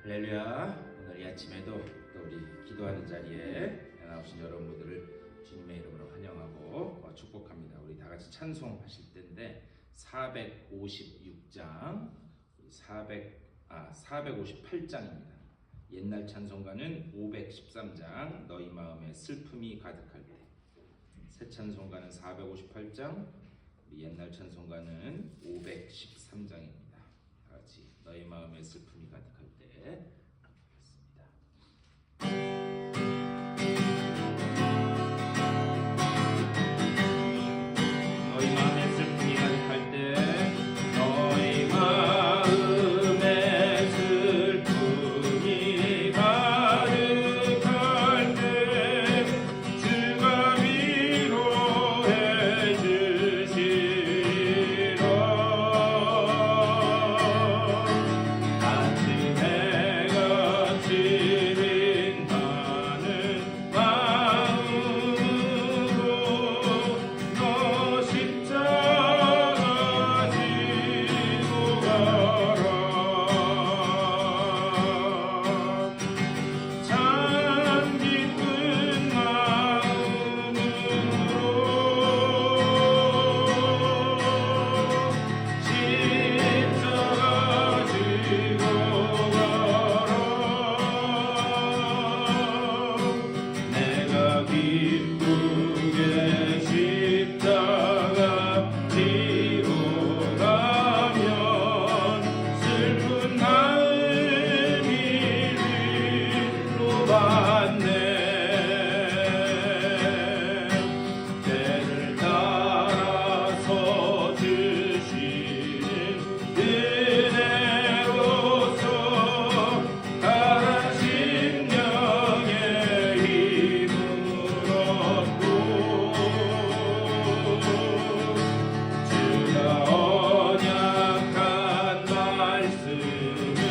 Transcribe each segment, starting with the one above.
할렐루야. 오늘 이 아침에도 또 우리 기도하는 자리에 나오신 여러분들을 주님의 이름으로 환영하고 축복합니다. 우리 다 같이 찬송하실 때인데 456장 458장입니다. 옛날 찬송가는 513장 너희 마음에 슬픔이 가득할 때, 새 찬송가는 458장, 우리 옛날 찬송가는 513장입니다. 다 같이 너희 마음에 슬픔이 가득할 때 하겠습니다. 너희 마음에 슬픔이 가득할 때, 너희 마음에 슬픔이 가득할 때 주가 위로해 주시리라. 아침에 지린다는 마음으로 너 십자가 지고 가라. 참 기쁜 마음으로 십자가 지고 내가 기쁘게 십자가 지고 가면 슬픈 마음이 위로받네. 때를 따라서 주시는 은혜로서 가란 심령의 힘을 얻고 주가 언약한 말씀을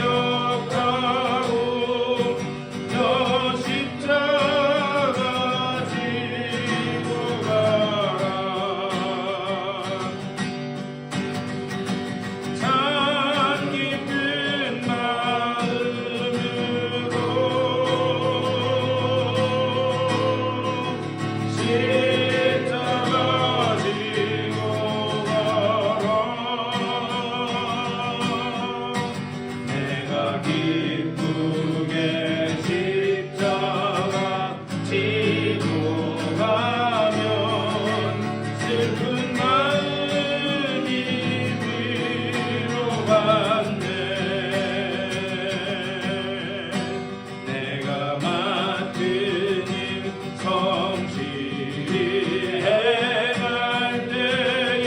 기억하고 너 십자가 지고 가라. 참 기쁜 마음으로 십자가 지고 가라. 내가 기쁘게 십자가 지고 가면 슬픈 마음이 위로받네. 내가 맡은 일 성실히 해갈 때에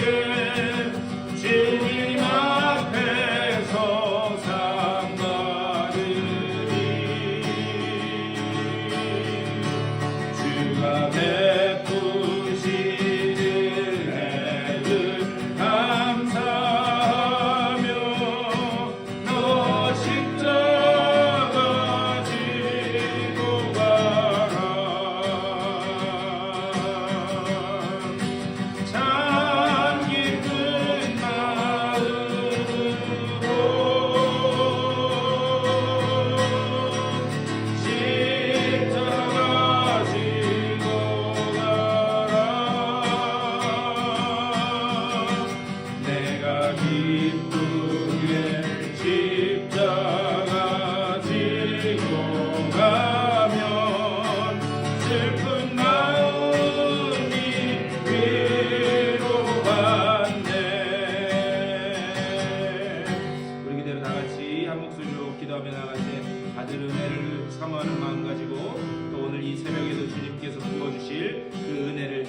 주님 앞에서 상 받으리. 주가 베푸시는 은혜를 감사하며 너 십자가 지고 가라. 참 기쁜 마음으로 십자가 지고 가라. 내가 기쁘게 십자가 지고 가면 슬픈 마음이 위로받네. 우리 그대로 다 같이 한 목소리로 기도하며 나가세. 받을 은혜를 사모하는 마음 가지고 또 오늘 이 새벽에도 주님께서 부어주실 그 은혜를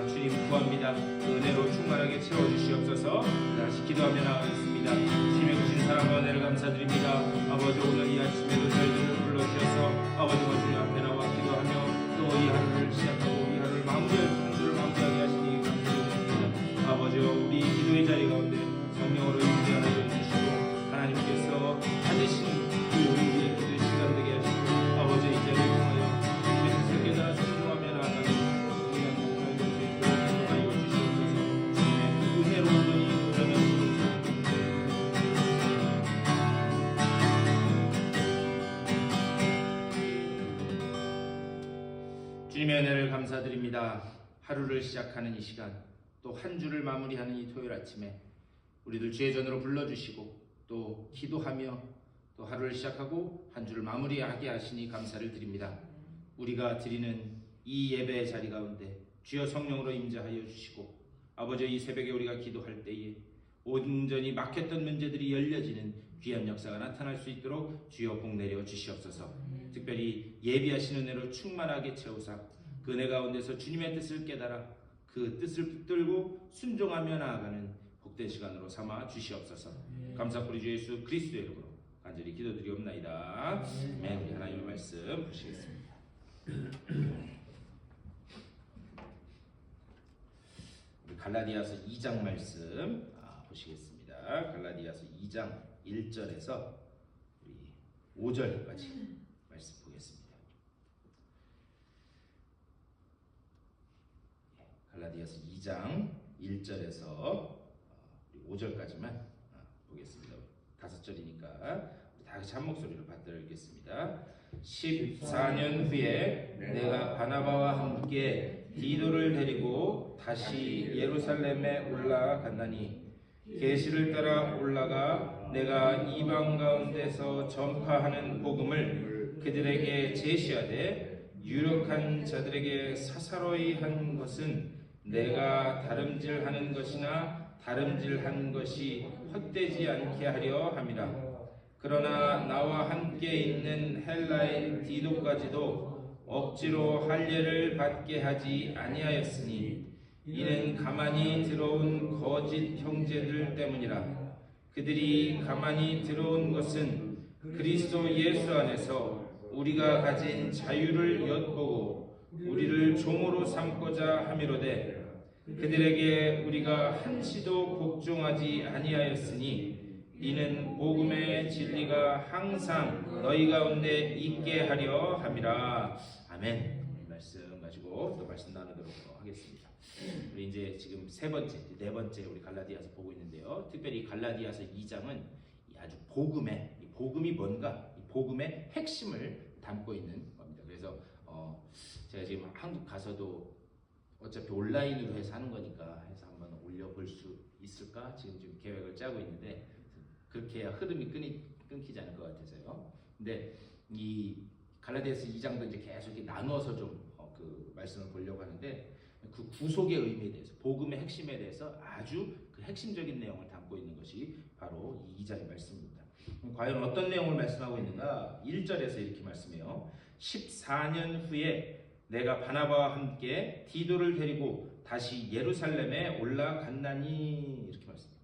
주님 구합니다. 그 은혜로 충만하게 채워주시옵소서. 다시 기도하며 나가겠습니다. 주님의 주신 사랑과 은혜를 감사드립니다. 아버지, 오늘 이 아침에도 저희들을 불러주셔서 아버지와 주님 앞에 나와 기도하며 또 이 하루를 시작하고 이 하루를 마무리할 한 주를 마무리하게 하시니 감사드립니다. 아버지와 우리 기도의 자리 가운데 성령으로 임재하여 주시고 하나님께서 반드시 우리의 기도의 시간 되게 하시고 아버지의 이 자리를 통하여 주님의 뜻을 깨달아 순종하며 나아가는 우리가 모두가 이루어질 수 있도록 하여 주시옵소서. 주님의 은혜로 오더니 그러면 주님의 은혜를 감사드립니다. 하루를 시작하는 이 시간, 또 한 주를 마무리하는 이 토요일 아침에 우리들 주의 전으로 불러주시고 또 기도하며 또 하루를 시작하고 한 주를 마무리하게 하시니 감사를 드립니다. 우리가 드리는 이 예배의 자리 가운데 주여 성령으로 임재하여 주시고 아버지, 이 새벽에 우리가 기도할 때에 온전히 막혔던 문제들이 열려지는 귀한 역사가 나타날 수 있도록 주여 복 내려 주시옵소서. 특별히 예비하신 은혜로 충만하게 채우사 그 은혜 가운데서 주님의 뜻을 깨달아 그 뜻을 붙들고 순종하며 나아가는 복된 시간으로 삼아 주시옵소서. 감사드리 주 예수 그리스도의 이름으로 간절히 기도드리옵나이다. 아멘. 우리 하나님의 말씀 보시겠습니다. 우리 갈라디아서 2장 말씀 보시겠습니다. 갈라디아서 2장 1절에서 우리 5절까지 말씀 보겠습니다. 갈라디아서 2장 1절에서 5절까지만 보겠습니다. 5절이니까 우리 다 같이 한 목소리로 받들어 읽겠습니다. 14년 후에 내가 바나바와 함께 디도를 데리고 다시 예루살렘에 올라갔나니 계시를 따라 올라가 내가 이방 가운데서 전파하는 복음을 그들에게 제시하되 유력한 자들에게 사사로이 한 것은 내가 다름질하는 것이나 다름질한 것이 헛되지 않게 하려 함이라. 그러나 나와 함께 있는 헬라의 디도까지도 억지로 할례를 받게 하지 아니하였으니 이는 가만히 들어온 거짓 형제들 때문이라. 그들이 가만히 들어온 것은 그리스도 예수 안에서 우리가 가진 자유를 엿보고 우리를 종으로 삼고자 함이로되 그들에게 우리가 한시도 복종하지 아니하였으니 이는 복음의 진리가 항상 너희 가운데 있게 하려 함이라. 아멘. 말씀 가지고 또 말씀 나누도록 하겠습니다. 우리 이제 지금 네 번째 우리 갈라디아서 보고 있는데요. 특별히 갈라디아서 2장은 아주 복음이 뭔가, 이 복음의 핵심을 담고 있는 겁니다. 그래서 제가 지금 한국 가서도 어차피 온라인으로 해서 하는 거니까 해서 한번 올려볼 수 있을까 지금 계획을 짜고 있는데 그렇게 해야 흐름이 끊기지 않을 것 같아서요. 근데 이 갈라디아서 2장도 이제 계속 이렇게 나눠서 좀 그 말씀을 보려고 하는데 그 구속의 의미에 대해서, 복음의 핵심에 대해서 아주 그 핵심적인 내용을 담고 있는 것이 바로 이 2장의 말씀입니다. 과연 어떤 내용을 말씀하고 있는가? 1절에서 이렇게 말씀해요. 14년 후에 내가 바나바와 함께 디도를 데리고 다시 예루살렘에 올라갔나니, 이렇게 말씀해요.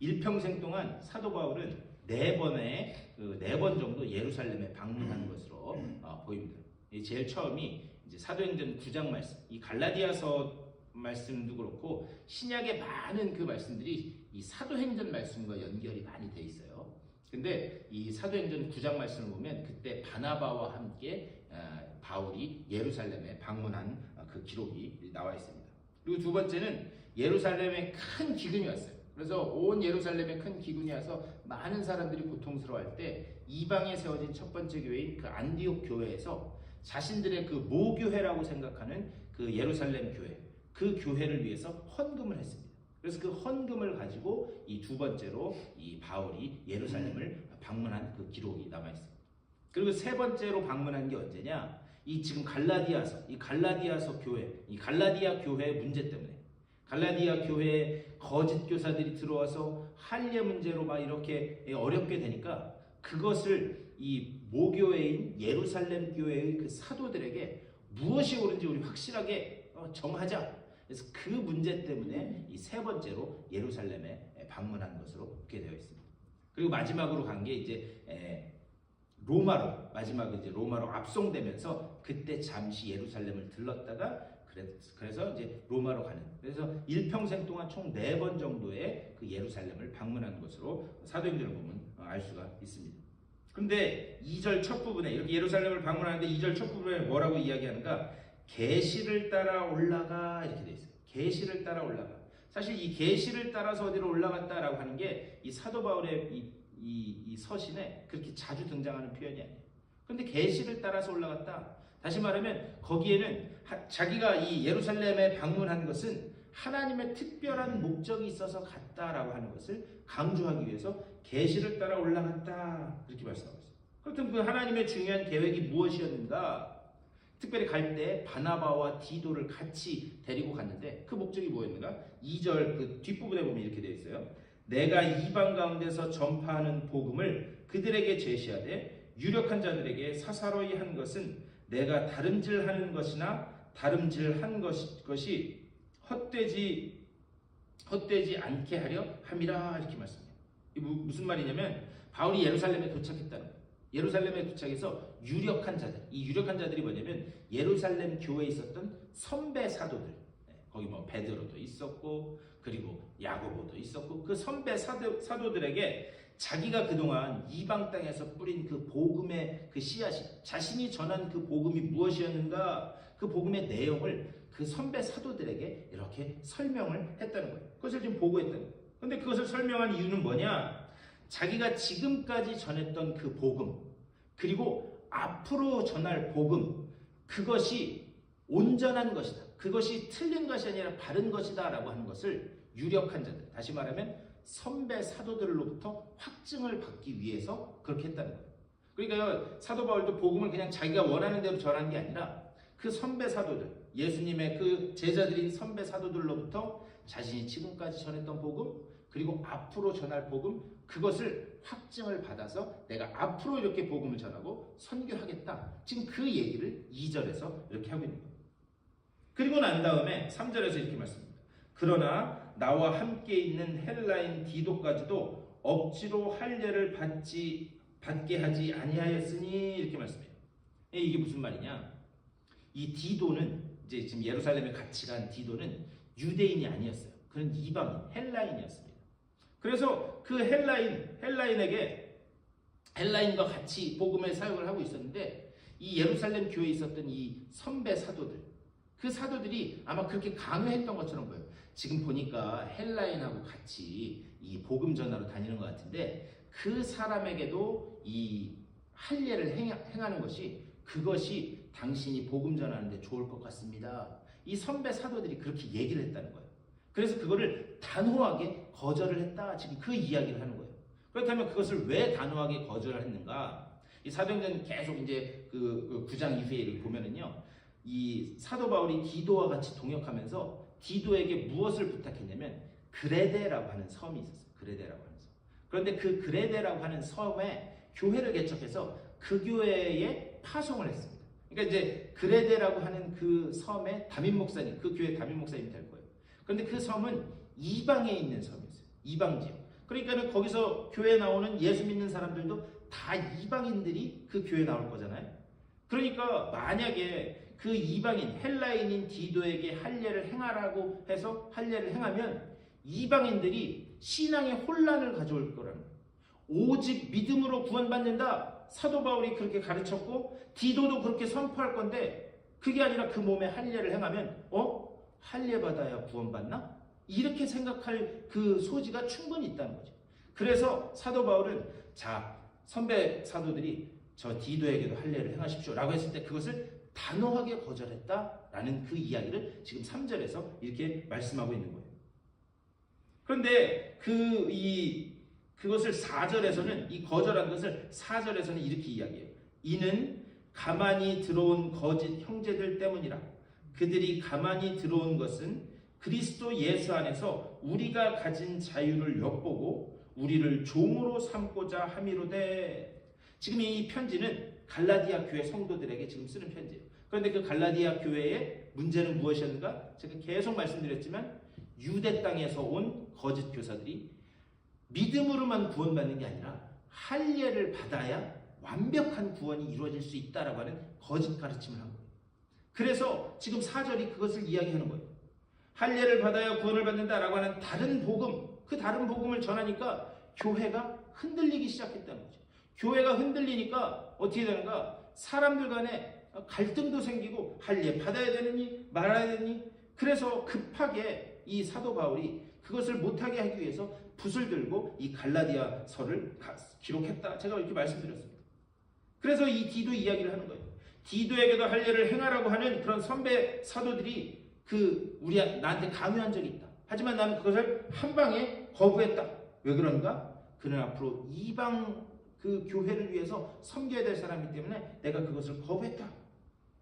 일평생 동안 사도 바울은 4번 정도 예루살렘에 방문한 것으로 보입니다. 제일 처음이 이제 사도행전 9장 말씀, 이 갈라디아서 말씀도 그렇고 신약의 많은 그 말씀들이 이 사도행전 말씀과 연결이 많이 돼 있어요. 근데 이 사도행전 9장 말씀을 보면 그때 바나바와 함께 바울이 예루살렘에 방문한 그 기록이 나와 있습니다. 그리고 두 번째는 예루살렘에 큰 기근이 왔어요. 그래서 온 예루살렘에 큰 기근이 와서 많은 사람들이 고통스러워할 때 이방에 세워진 첫 번째 교회인 그 안디옥 교회에서 자신들의 그 모교회라고 생각하는 그 예루살렘 교회, 그 교회를 위해서 헌금을 했습니다. 그래서 그 헌금을 가지고 이 두 번째로 이 바울이 예루살렘을 방문한 그 기록이 남아 있습니다. 그리고 세 번째로 방문한 게 언제냐? 이 지금 이 갈라디아서 교회, 이 갈라디아 교회의 문제 때문에, 갈라디아 교회에 거짓 교사들이 들어와서 할례 문제로 막 이렇게 어렵게 되니까 그것을 이 모교회인 예루살렘 교회의 그 사도들에게 무엇이 옳은지 우리 확실하게 정하자. 그래서 그 문제 때문에 이 세 번째로 예루살렘에 방문한 것으로 보게 되어 있습니다. 그리고 마지막으로 간 게 이제 마지막에 이제 로마로 압송되면서 그때 잠시 예루살렘을 들렀다가 그래서 이제 로마로 가는, 그래서 일평생 동안 총 4번 정도의 그 예루살렘을 방문한 것으로 사도행전을 보면 알 수가 있습니다. 그런데 2절 첫 부분에 이렇게 예루살렘을 방문하는데 2절 첫 부분에 뭐라고 이야기하는가? 계시를 따라 올라가, 이렇게 돼 있어요. 계시를 따라 올라가. 사실 이 계시를 따라서 어디로 올라갔다라고 하는 게 이 사도 바울의 이 서신에 그렇게 자주 등장하는 표현이 아니에요. 그런데 계시를 따라서 올라갔다. 다시 말하면 거기에는 자기가 이 예루살렘에 방문한 것은 하나님의 특별한 목적이 있어서 갔다라고 하는 것을 강조하기 위해서 계시를 따라 올라갔다 그렇게 말씀하고 있어요. 그렇다면 그 하나님의 중요한 계획이 무엇이었는가? 특별히 갈 때 바나바와 디도를 같이 데리고 갔는데 그 목적이 뭐였는가? 2절 그 뒷부분에 보면 이렇게 되어 있어요. 내가 이방 가운데서 전파하는 복음을 그들에게 제시하되 유력한 자들에게 사사로이 한 것은 내가 다름질하는 것이나 다름질한 것이 헛되지 않게 하려 함이라 이렇게 말씀해요. 이게 무슨 말이냐면 바울이 예루살렘에 도착했다는 거예요. 예루살렘에 도착해서 유력한 자들, 이 유력한 자들이 뭐냐면 예루살렘 교회에 있었던 선배 사도들, 거기 뭐 베드로도 있었고 그리고 야고보도 있었고 그 선배 사도들에게 자기가 그동안 이방 땅에서 뿌린 그 복음의 그 씨앗이 자신이 전한 그 복음이 무엇이었는가 그 복음의 내용을 그 선배 사도들에게 이렇게 설명을 했다는 거예요. 그것을 지금 보고했다는 거예요. 그런데 그것을 설명한 이유는 뭐냐? 자기가 지금까지 전했던 그 복음 그리고 앞으로 전할 복음 그것이 온전한 것이다. 그것이 틀린 것이 아니라 바른 것이다 라고 하는 것을 유력한 자들 다시 말하면 선배 사도들로부터 확증을 받기 위해서 그렇게 했다는 거예요. 그러니까 사도 바울도 복음을 그냥 자기가 원하는 대로 전한 게 아니라 그 선배 사도들 예수님의 그 제자들인 선배 사도들로부터 자신이 지금까지 전했던 복음 그리고 앞으로 전할 복음 그것을 확증을 받아서 내가 앞으로 이렇게 복음을 전하고 선교하겠다. 지금 그 얘기를 2절에서 이렇게 하고 있는 거예요. 그리고 난 다음에 3절에서 이렇게 말씀합니다. 그러나 나와 함께 있는 헬라인 디도까지도 억지로 할례를 받게 하지 아니하였으니 이렇게 말씀해요. 이게 무슨 말이냐? 이 디도는 이제 지금 예루살렘에 같이 간 디도는 유대인이 아니었어요. 그는 이방인, 헬라인이었습니다. 그래서 그 헬라인과 같이 복음의 사역을 하고 있었는데 이 예루살렘 교회에 있었던 이 선배 사도들 그 사도들이 아마 그렇게 강요했던 것처럼 보여요. 지금 보니까 헬라인하고 같이 이 복음 전하러 다니는 것 같은데 그 사람에게도 이 할례를 행하는 것이 그것이 당신이 복음 전하는데 좋을 것 같습니다. 이 선배 사도들이 그렇게 얘기를 했다는 거예요. 그래서 그거를 단호하게 거절을 했다. 지금 그 이야기를 하는 거예요. 그렇다면 그것을 왜 단호하게 거절을 했는가? 이 사도행전 계속 이제 그 9장 이후에 보면은요, 이 사도 바울이 디도와 같이 동역하면서 디도에게 무엇을 부탁했냐면 그레데라고 하는 섬이 있었어요. 그레데라고 하는 섬. 그런데 그 그레데라고 하는 섬에 교회를 개척해서 그 교회에 파송을 했습니다. 그러니까 이제 그레데라고 하는 그 섬의 담임 목사님, 그 교회 담임 목사님이 될 거예요. 그런데 그 섬은 이방에 있는 섬이었어요. 이방 지역. 그러니까는 거기서 교회에 나오는 예수 믿는 사람들도 다 이방인들이 그 교회에 나올 거잖아요. 그러니까 만약에 그 이방인 헬라인인 디도에게 할례를 행하라고 해서 할례를 행하면 이방인들이 신앙의 혼란을 가져올 거라는 거예요. 오직 믿음으로 구원받는다. 사도 바울이 그렇게 가르쳤고 디도도 그렇게 선포할 건데 그게 아니라 그 몸에 할례를 행하면 할례 받아야 구원받나? 이렇게 생각할 그 소지가 충분히 있다는 거죠. 그래서 사도 바울은 선배 사도들이 저 디도에게도 할례를 행하십시오 라고 했을 때 그것을 단호하게 거절했다라는 그 이야기를 지금 3절에서 이렇게 말씀하고 있는 거예요. 그런데 그것을 4절에서는 이 거절한 것을 4절에서는 이렇게 이야기해요. 이는 가만히 들어온 거짓 형제들 때문이라. 그들이 가만히 들어온 것은 그리스도 예수 안에서 우리가 가진 자유를 엿보고 우리를 종으로 삼고자 함이로되. 지금 이 편지는 갈라디아 교회 성도들에게 지금 쓰는 편지예요. 그런데 그 갈라디아 교회의 문제는 무엇이었는가? 제가 계속 말씀드렸지만 유대 땅에서 온 거짓 교사들이 믿음으로만 구원받는 게 아니라 할례를 받아야 완벽한 구원이 이루어질 수 있다라고 하는 거짓 가르침을 한 거예요. 그래서 지금 4절이 그것을 이야기하는 거예요. 할례를 받아야 구원을 받는다라고 하는 다른 복음, 그 다른 복음을 전하니까 교회가 흔들리기 시작했다는 거죠. 교회가 흔들리니까 어떻게 되는가? 사람들 간에 갈등도 생기고 할례 받아야 되느니 말아야 되느니. 그래서 급하게 이 사도 바울이 그것을 못하게 하기 위해서 붓을 들고 이 갈라디아서를 기록했다. 제가 이렇게 말씀드렸습니다. 그래서 이 디도 이야기를 하는 거예요. 디도에게도 할례를 행하라고 하는 그런 선배 사도들이 나한테 강요한 적이 있다. 하지만 나는 그것을 한 방에 거부했다. 왜 그런가? 그는 앞으로 이방 그 교회를 위해서 섬겨야 될 사람이기 때문에 내가 그것을 거부했다.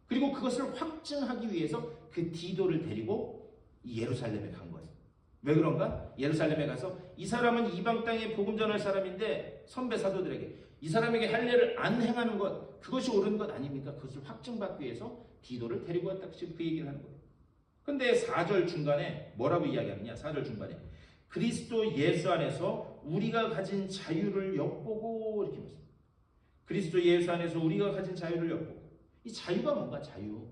그리고 그것을 확증하기 위해서 그 디도를 데리고 예루살렘에 간 거예요. 왜 그런가? 예루살렘에 가서 이 사람은 이방 땅에 복음 전할 사람인데 선배 사도들에게 이 사람에게 할례를 안 행하는 것, 그것이 옳은 것 아닙니까? 그것을 확증받기 위해서 디도를 데리고 왔다. 지금 그 얘기를 하는 거예요. 근데 4절 중간에 뭐라고 이야기하느냐? 4절 중간에 그리스도 예수 안에서 우리가 가진 자유를 엿보고 이렇게 말습니다. 그리스도 예수 안에서 우리가 가진 자유를 엿보고. 이 자유가 뭔가? 자유.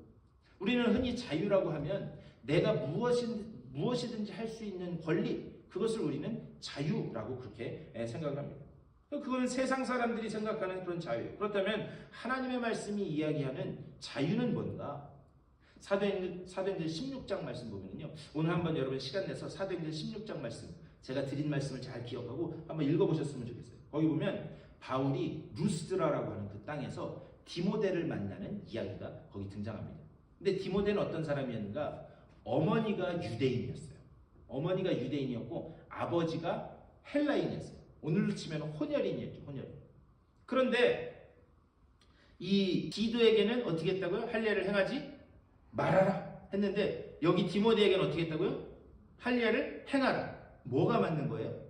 우리는 흔히 자유라고 하면 내가 무엇이든지 할 수 있는 권리, 그것을 우리는 자유라고 그렇게 생각을 합니다. 그건 세상 사람들이 생각하는 그런 자유예요. 그렇다면 하나님의 말씀이 이야기하는 자유는 뭔가? 사도행전 16장 말씀 보면요. 오늘 한번 여러분 시간 내서 사도행전 16장 말씀, 제가 드린 말씀을 잘 기억하고 한번 읽어보셨으면 좋겠어요. 거기 보면 바울이 루스드라라고 하는 그 땅에서 디모데를 만나는 이야기가 거기 등장합니다. 근데 디모데는 어떤 사람이었는가? 어머니가 유대인이었어요. 어머니가 유대인이었고 아버지가 헬라인이었어요. 오늘로 치면 혼혈인이었죠. 혼혈인. 그런데 이 디도에게는 어떻게 했다고요? 할례를 행하지 말아라 했는데 여기 디모데에게는 어떻게 했다고요? 할례를 행하라. 뭐가 맞는 거예요?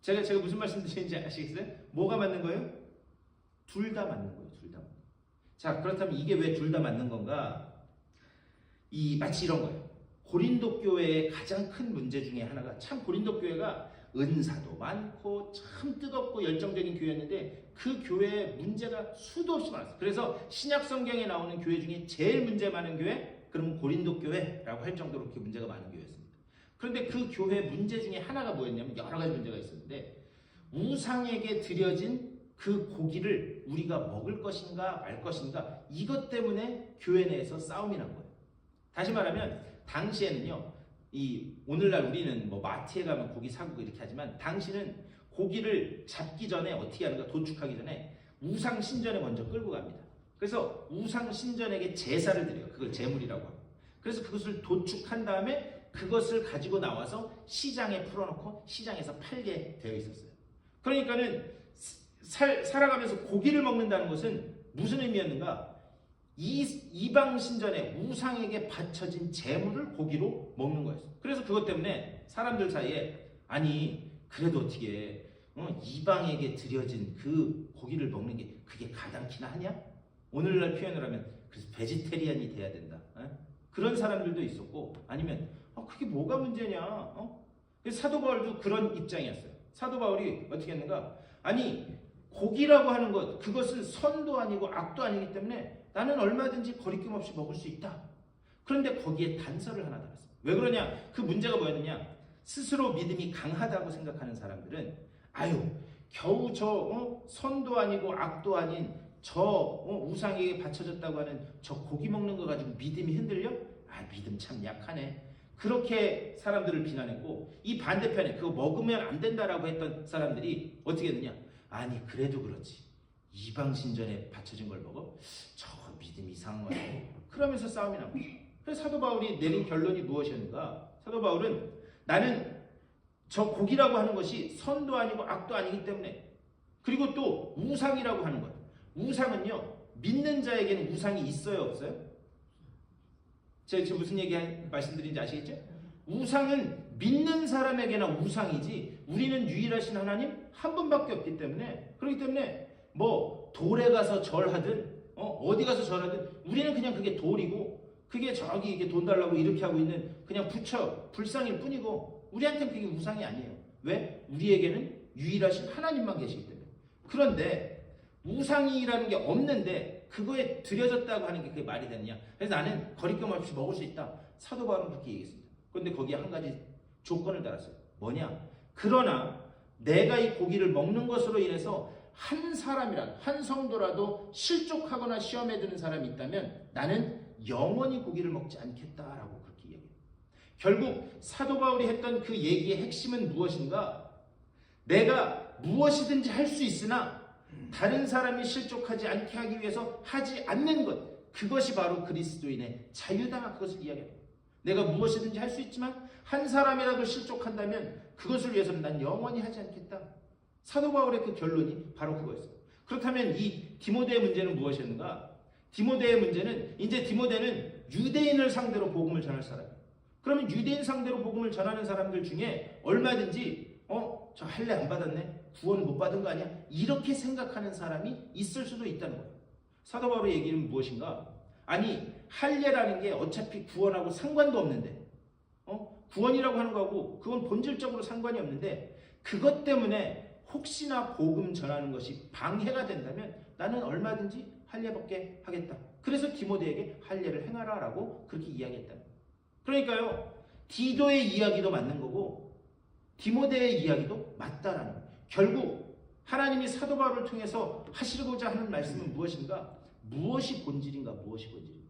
제가 무슨 말씀 드리는지 아시겠어요? 뭐가 맞는 거예요? 둘 다 맞는 거예요. 둘 다. 자, 그렇다면 이게 왜 둘 다 맞는 건가? 마치 이런 거예요. 고린도 교회의 가장 큰 문제 중에 하나가, 참 고린도 교회가 은사도 많고 참 뜨겁고 열정적인 교회였는데 그 교회에 문제가 수도 없이 많았어요. 그래서 신약 성경에 나오는 교회 중에 제일 문제 많은 교회, 그럼 고린도 교회라고 할 정도로 그렇게 문제가 많은 교회였습니다. 그런데 그 교회 문제 중에 하나가 뭐였냐면 여러 가지 문제가 있었는데, 우상에게 드려진 그 고기를 우리가 먹을 것인가 말 것인가, 이것 때문에 교회 내에서 싸움이 난 거예요. 다시 말하면 당시에는요, 오늘날 우리는 뭐 마트에 가면 고기 사고 이렇게 하지만 당시는 고기를 잡기 전에 어떻게 하는가, 도축하기 전에 우상 신전에 먼저 끌고 갑니다. 그래서 우상 신전에게 제사를 드려요. 그걸 제물이라고 하고. 그래서 그것을 도축한 다음에 그것을 가지고 나와서 시장에 풀어놓고 시장에서 팔게 되어 있었어요. 그러니까는 살아가면서 고기를 먹는다는 것은 무슨 의미였는가? 이방 신전에 우상에게 바쳐진 제물을 고기로 먹는 거였어요. 그래서 그것 때문에 사람들 사이에, 아니 그래도 어떻게 이방에게 드려진 그 고기를 먹는 게 그게 가당키나 하냐? 오늘날 표현을 하면 그래서 베지테리안이 돼야 된다. 그런 사람들도 있었고, 아니면 그게 뭐가 문제냐? 사도 바울도 그런 입장이었어요. 사도 바울이 어떻게 했는가? 아니 고기라고 하는 것, 그것은 선도 아니고 악도 아니기 때문에 나는 얼마든지 거리낌 없이 먹을 수 있다. 그런데 거기에 단서를 하나 달았어요. 왜 그러냐? 그 문제가 뭐였느냐? 스스로 믿음이 강하다고 생각하는 사람들은 겨우 선도 아니고 악도 아닌 우상에게 바쳐졌다고 하는 저 고기 먹는 거 가지고 믿음이 흔들려? 믿음 참 약하네. 그렇게 사람들을 비난했고, 이 반대편에 그거 먹으면 안 된다라고 했던 사람들이 어떻게 했느냐? 아니 그래도 그렇지, 이방 신전에 바쳐진 걸 먹어? 저 믿음이 이상한 거야. 그러면서 싸움이 나고. 그래서 사도 바울이 내린 결론이 무엇이었는가? 사도 바울은 나는 저 고기라고 하는 것이 선도 아니고 악도 아니기 때문에, 그리고 또 우상이라고 하는 것, 우상은요 믿는 자에게는 우상이 있어요 없어요? 제가 지금 무슨 말씀드린지 아시겠죠? 우상은 믿는 사람에게나 우상이지 우리는 유일하신 하나님 한 분밖에 없기 때문에, 그렇기 때문에 뭐 돌에 가서 절하든 어디 가서 절하든 우리는 그냥 그게 돌이고, 그게 저기 이게 돈 달라고 이렇게 하고 있는 그냥 불상일 뿐이고, 우리한테는 그게 우상이 아니에요. 왜? 우리에게는 유일하신 하나님만 계시기 때문에. 그런데 우상이라는 게 없는데 그거에 드려졌다고 하는 게 그게 말이 되느냐? 그래서 나는 거리낌 없이 먹을 수 있다. 사도 바울은 그렇게 얘기했습니다. 그런데 거기에 한 가지 조건을 달았어요. 뭐냐? 그러나 내가 이 고기를 먹는 것으로 인해서 한 사람이라도, 한 성도라도 실족하거나 시험에 드는 사람이 있다면 나는 영원히 고기를 먹지 않겠다라고 그렇게 얘기해요. 결국 사도 바울이 했던 그 얘기의 핵심은 무엇인가? 내가 무엇이든지 할 수 있으나 다른 사람이 실족하지 않게 하기 위해서 하지 않는 것, 그것이 바로 그리스도인의 자유다. 그것을 이야기합니다. 내가 무엇이든지 할 수 있지만 한 사람이라도 실족한다면 그것을 위해서는 난 영원히 하지 않겠다. 사도 바울의 그 결론이 바로 그거였어요. 그렇다면 이 디모데의 문제는 무엇이었는가? 디모데의 문제는, 이제 디모데는 유대인을 상대로 복음을 전할 사람이에요. 그러면 유대인 상대로 복음을 전하는 사람들 중에 얼마든지 저 할례 안 받았네? 구원 못 받은 거 아니야? 이렇게 생각하는 사람이 있을 수도 있다는 거예요. 사도 바울의 얘기는 무엇인가? 아니, 할례라는 게 어차피 구원하고 상관도 없는데, 구원이라고 하는 거하고 그건 본질적으로 상관이 없는데, 그것 때문에 혹시나 복음 전하는 것이 방해가 된다면 나는 얼마든지 할례 받게 하겠다. 그래서 디모데에게 할례를 행하라 라고 그렇게 이야기했다. 그러니까요, 디도의 이야기도 맞는 거고 디모데의 이야기도 맞다라는 거예요. 결국 하나님이 사도 바울을 통해서 하시고자 하는 말씀은 무엇인가? 무엇이 본질인가? 무엇이 본질인가?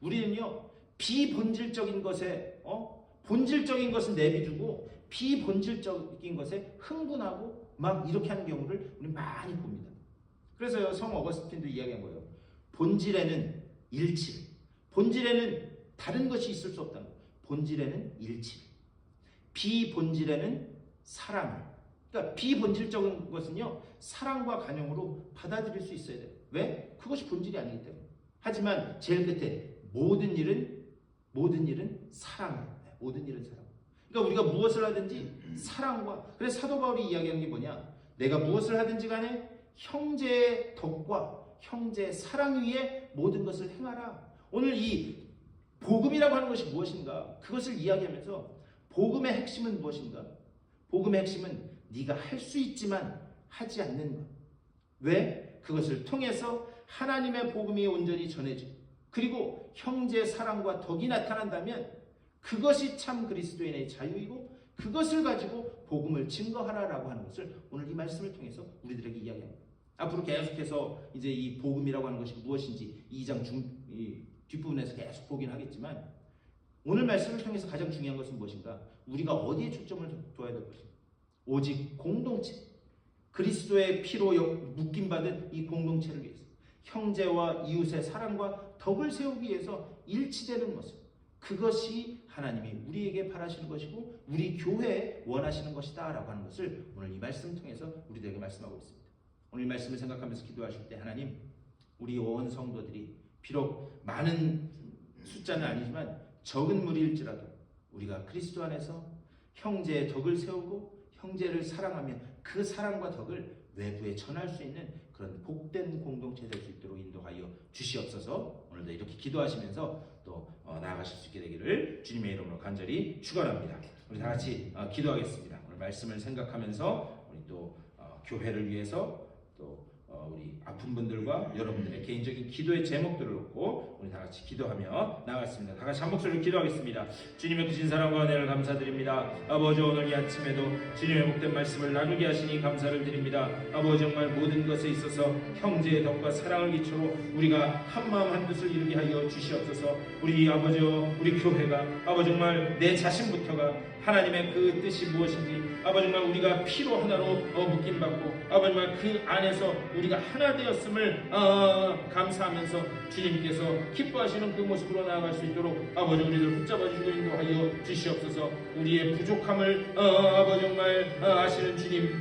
우리는요, 비본질적인 것에 본질적인 것은 내비두고 비본질적인 것에 흥분하고 막 이렇게 하는 경우를 우리 많이 봅니다. 그래서요, 성 어거스틴도 이야기한 거예요. 본질에는 일치, 본질에는 다른 것이 있을 수 없다는 거예요. 본질에는 일치, 비본질에는 사랑. 그러니까 비본질적인 것은요, 사랑과 간용으로 받아들일 수 있어야 돼요. 왜? 그것이 본질이 아니기 때문에. 하지만 제일 끝에 모든 일은 사랑이에요. 모든 일은 사랑. 그러니까 우리가 무엇을 하든지 사랑과, 그래서 사도 바울이 이야기하는 게 뭐냐? 내가 무엇을 하든지 간에 형제의 덕과 형제의 사랑 위에 모든 것을 행하라. 오늘 이 복음이라고 하는 것이 무엇인가? 그것을 이야기하면서 복음의 핵심은 무엇인가? 복음의 핵심은 네가 할 수 있지만 하지 않는 것. 왜? 그것을 통해서 하나님의 복음이 온전히 전해지고 그리고 형제의 사랑과 덕이 나타난다면 그것이 참 그리스도인의 자유이고 그것을 가지고 복음을 증거하라라고 하는 것을 오늘 이 말씀을 통해서 우리들에게 이야기합니다. 앞으로 계속해서 이제 이 복음이라고 하는 것이 무엇인지 2장 뒷부분에서 계속 보긴 하겠지만 오늘 말씀을 통해서 가장 중요한 것은 무엇인가? 우리가 어디에 초점을 둬야 될 것인가? 오직 공동체, 그리스도의 피로 묶임받은 이 공동체를 위해서 형제와 이웃의 사랑과 덕을 세우기 위해서 일치되는 모습, 그것이 하나님이 우리에게 바라시는 것이고 우리 교회에 원하시는 것이다 라고 하는 것을 오늘 이 말씀을 통해서 우리들에게 말씀하고 있습니다. 오늘 이 말씀을 생각하면서 기도하실 때 하나님, 우리 온 성도들이 비록 많은 숫자는 아니지만 적은 무리일지라도 우리가 그리스도 안에서 형제의 덕을 세우고 형제를 사랑하며 그 사랑과 덕을 외부에 전할 수 있는 그런 복된 공동체 될 수 있도록 인도하여 주시옵소서. 오늘도 이렇게 기도하시면서 또 나아가실 수 있게 되기를 주님의 이름으로 간절히 축원합니다. 우리 다 같이 기도하겠습니다. 오늘 말씀을 생각하면서 우리 또 교회를 위해서 또 우리 아픈 분들과 여러분들의 개인적인 기도의 제목들을 놓고 우리 다 같이 기도하며 나아갔습니다. 다 같이 한 목소리로 기도하겠습니다. 주님의 크신 사랑과 은혜를 감사드립니다. 아버지, 오늘 이 아침에도 주님의 복된 말씀을 나누게 하시니 감사를 드립니다. 아버지, 정말 모든 것에 있어서 형제의 덕과 사랑을 기초로 우리가 한마음 한뜻을 이루게 하여 주시옵소서. 우리 아버지여, 우리 교회가 아버지 정말 내 자신부터가 하나님의 그 뜻이 무엇인지 아버지 정말 우리가 피로 하나로 묶임받고 아버지 정말 그 안에서 우리가 하나 되었음을 감사하면서 주님께서 기뻐하시는 그 모습으로 나아갈 수 있도록 아버지 우리를 붙잡아 주시고 인도하여 주시옵소서. 우리의 부족함을 아버지 정말 아시는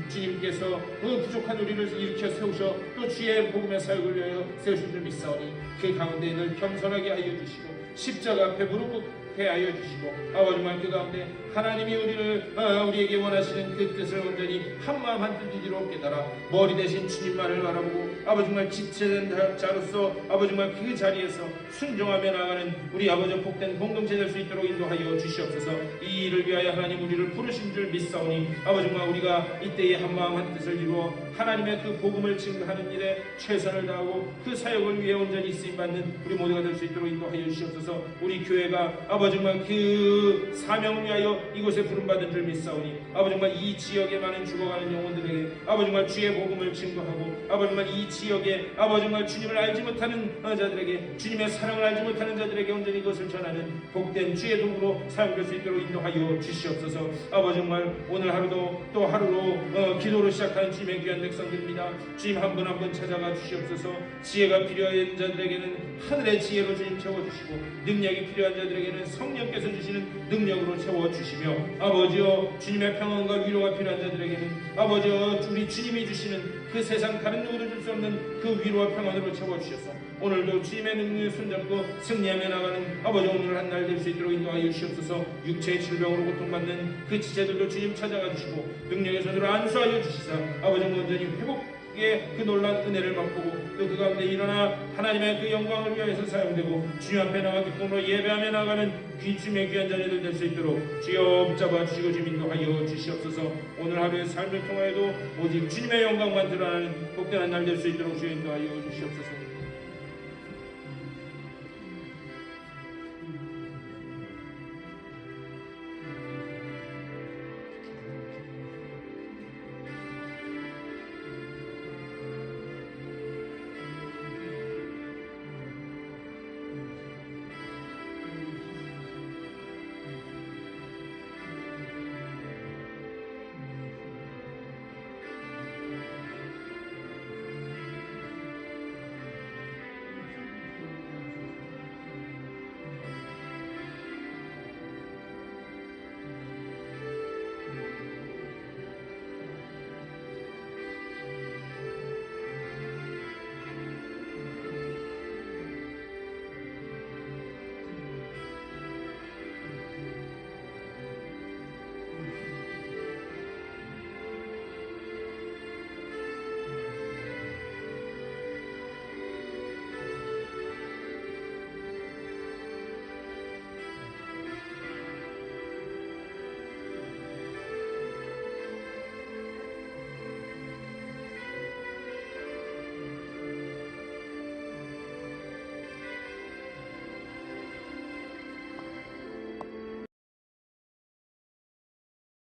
주님께서 그 부족한 우리를 일으켜 세우셔 또 주의 복음의 사역을 위하여 세우신 줄 믿사오니 그 가운데 늘 겸손하게 하여 주시고 십자가 앞에 무릎 꿇게 하여 주시고 아버지 정말 그 가운데 하나님이 우리에게 원하시는 그 뜻을 온전히 한마음 한뜻 이루어 깨달아 머리 대신 주님만을 바라보고 아버지 정말 지체된 자로서 아버지 정말 그 자리에서 순종하며 나가는 우리 아버지 복된 공동체 될 수 있도록 인도하여 주시옵소서. 이 일을 위하여 하나님 우리를 부르신 줄 믿사오니 아버지 정말 우리가 이때의 한마음 한뜻을 이루어 하나님의 그 복음을 증거하는 일에 최선을 다하고 그 사역을 위해 온전히 쓰임받는 우리 모두가 될 수 있도록 인도하여 주시옵소서. 우리 교회가 아버지 정말 그 사명을 위하여 이곳에 부름받은 줄 믿사오니 아버지 정말 이 지역에 많은 죽어가는 영혼들에게 아버지 정말 주의 복음을 증거하고 아버지 정말 이 지역에 아버지 정말 주님을 알지 못하는 자들에게 주님의 사랑을 알지 못하는 자들에게 온전히 그것을 전하는 복된 주의 도구로 사용될 수 있도록 인도하여 주시옵소서. 아버지 정말 오늘 하루도 또 하루로 기도로 시작하는 주님의 귀한 백성들입니다. 주님 한 분 한 분 한번 찾아가 주시옵소서. 지혜가 필요한 자들에게는 하늘의 지혜로 주님 채워주시고 능력이 필요한 자들에게는 성령께서 주시는 능력으로 채워주시며 아버지여 주님의 평안과 위로가 필요한 자들에게는 아버지여 우리 주님이 주시는 그 세상 다른 누구도 줄 수 없는 그 위로와 평안으로 채워주셔서 오늘도 주님의 능력을 손잡고 승리하며 나가는 아버지 오늘 한 날 될 수 있도록 인도하여 주시옵소서. 육체의 질병으로 고통받는 그 지체들도 주님 찾아가 주시고 능력의 손으로 안수하여 주시사 아버지 온전히 회복의 그 놀라운 은혜를 맛보고 또 그 가운데 일어나 하나님의 그 영광을 위하여서 사용되고 주님 앞에 나가 기쁨으로 예배하며 나가는 주님의 귀한 자녀들 될 수 있도록 주여 붙잡아 주시고 주님 인도하여 주시옵소서. 오늘 하루의 삶을 통하여도 오직 주님의 영광만 드러나는 복되는 날 될 수 있도록 주여 인도하여 주시옵소서.